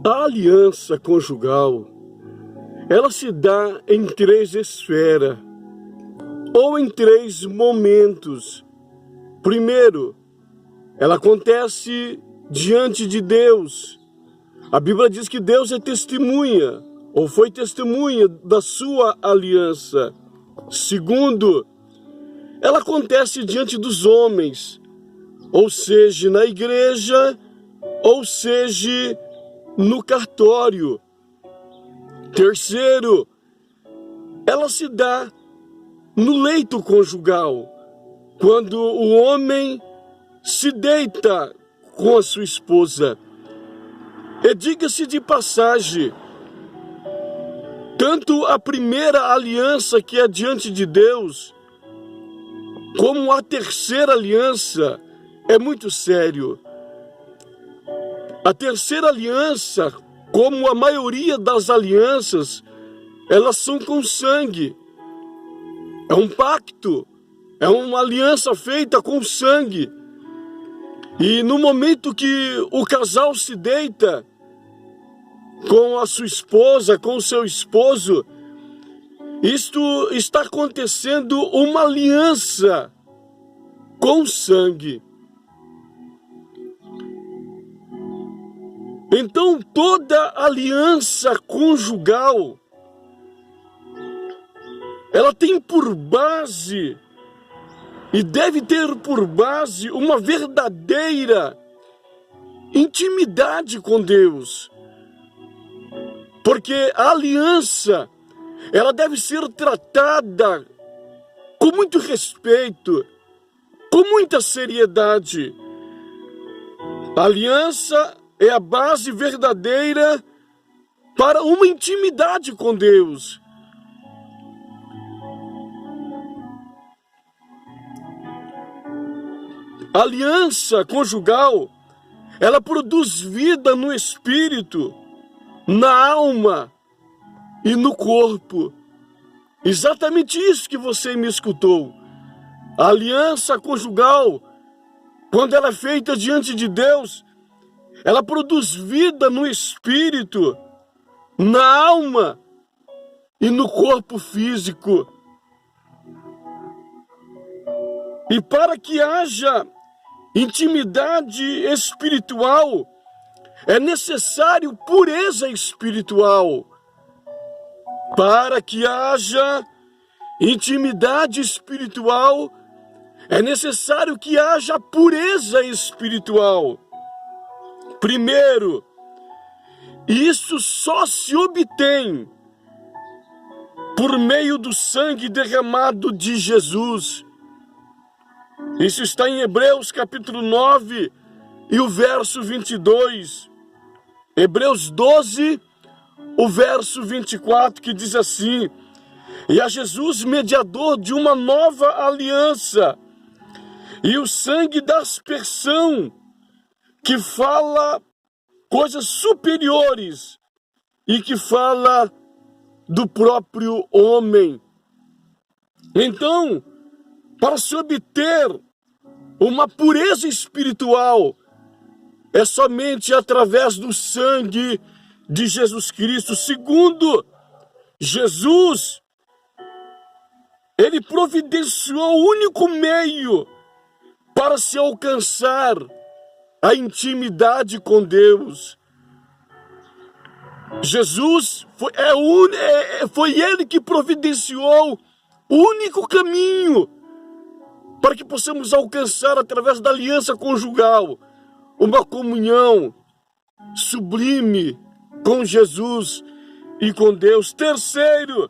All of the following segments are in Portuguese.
A aliança conjugal, ela se dá em três esferas, ou em três momentos. Primeiro, ela acontece diante de Deus. A Bíblia diz que Deus é testemunha, ou foi testemunha da sua aliança. Segundo, ela acontece diante dos homens, ou seja, na igreja, ou seja, no cartório. Terceiro, ela se dá no leito conjugal, quando o homem se deita com a sua esposa. E diga-se de passagem, tanto a primeira aliança que é diante de Deus, como a terceira aliança é muito sério. A terceira aliança, como a maioria das alianças, elas são com sangue. É um pacto, é uma aliança feita com sangue. E no momento que o casal se deita com a sua esposa, com o seu esposo, isto está acontecendo uma aliança com sangue. Então, toda aliança conjugal, ela tem por base, e deve ter por base, uma verdadeira intimidade com Deus. Porque a aliança, ela deve ser tratada com muito respeito, com muita seriedade. A aliança é a base verdadeira para uma intimidade com Deus. A aliança conjugal, ela produz vida no espírito, na alma e no corpo. Exatamente isso que você me escutou. A aliança conjugal, quando ela é feita diante de Deus, ela produz vida no espírito, na alma e no corpo físico. E para que haja intimidade espiritual, é necessário pureza espiritual. Para que haja intimidade espiritual, é necessário que haja pureza espiritual. Primeiro, isso só se obtém por meio do sangue derramado de Jesus. Isso está em Hebreus capítulo 9 e o verso 22. Hebreus 12, o verso 24, que diz assim: e a Jesus, mediador de uma nova aliança, e o sangue da aspersão, que fala coisas superiores e que fala do próprio homem. Então, para se obter uma pureza espiritual, é somente através do sangue de Jesus Cristo. Segundo, Jesus, ele providenciou o único meio para se alcançar a intimidade com Deus. Jesus foi ele que providenciou o único caminho para que possamos alcançar, através da aliança conjugal, uma comunhão sublime com Jesus e com Deus. Terceiro,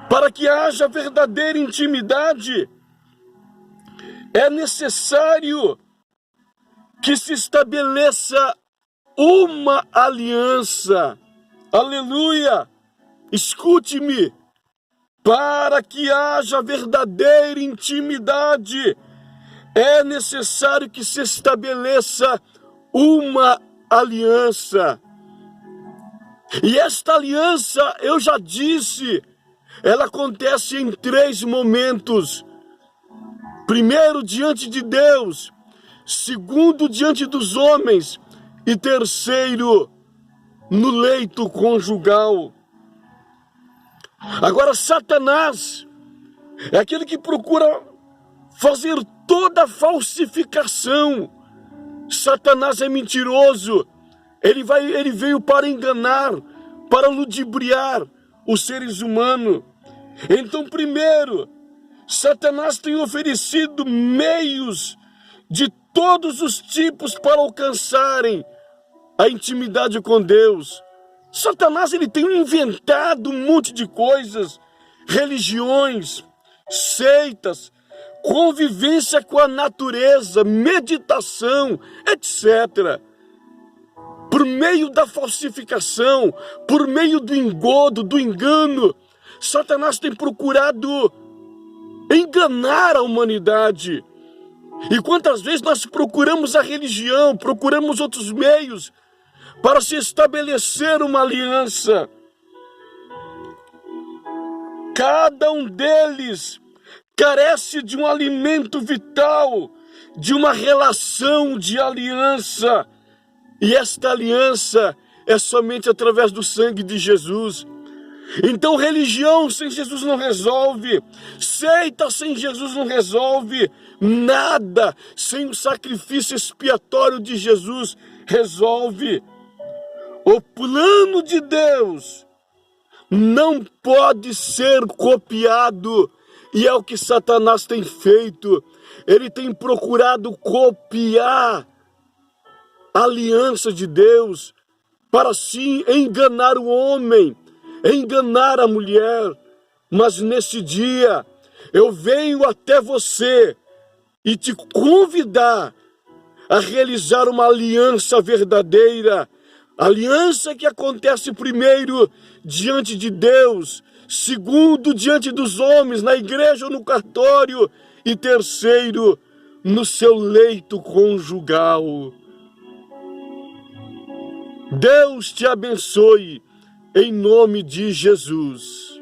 para que haja verdadeira intimidade, é necessário que se estabeleça uma aliança. Aleluia! Escute-me. Para que haja verdadeira intimidade, é necessário que se estabeleça uma aliança. E esta aliança, eu já disse, ela acontece em três momentos. Primeiro, diante de Deus. Segundo, diante dos homens. e terceiro, no leito conjugal. Agora, Satanás é aquele que procura fazer toda a falsificação. Satanás é mentiroso. Ele veio para enganar, para ludibriar os seres humanos. Então, primeiro, Satanás tem oferecido meios de todos os tipos para alcançarem a intimidade com Deus. Satanás ele tem inventado um monte de coisas, religiões, seitas, convivência com a natureza, meditação, etc. Por meio da falsificação, por meio do engodo, do engano, Satanás tem procurado enganar a humanidade. E quantas vezes nós procuramos a religião, procuramos outros meios para se estabelecer uma aliança. Cada um deles carece de um alimento vital, de uma relação de aliança. E esta aliança é somente através do sangue de Jesus. Então, religião sem Jesus não resolve, seita sem Jesus não resolve, nada sem o sacrifício expiatório de Jesus resolve. O plano de Deus não pode ser copiado, e é o que Satanás tem feito. Ele tem procurado copiar a aliança de Deus para assim enganar o homem, enganar a mulher. Mas nesse dia eu venho até você e te convidar a realizar uma aliança verdadeira. Aliança que acontece primeiro diante de Deus, segundo diante dos homens, na igreja ou no cartório, e terceiro, no seu leito conjugal. Deus te abençoe, em nome de Jesus.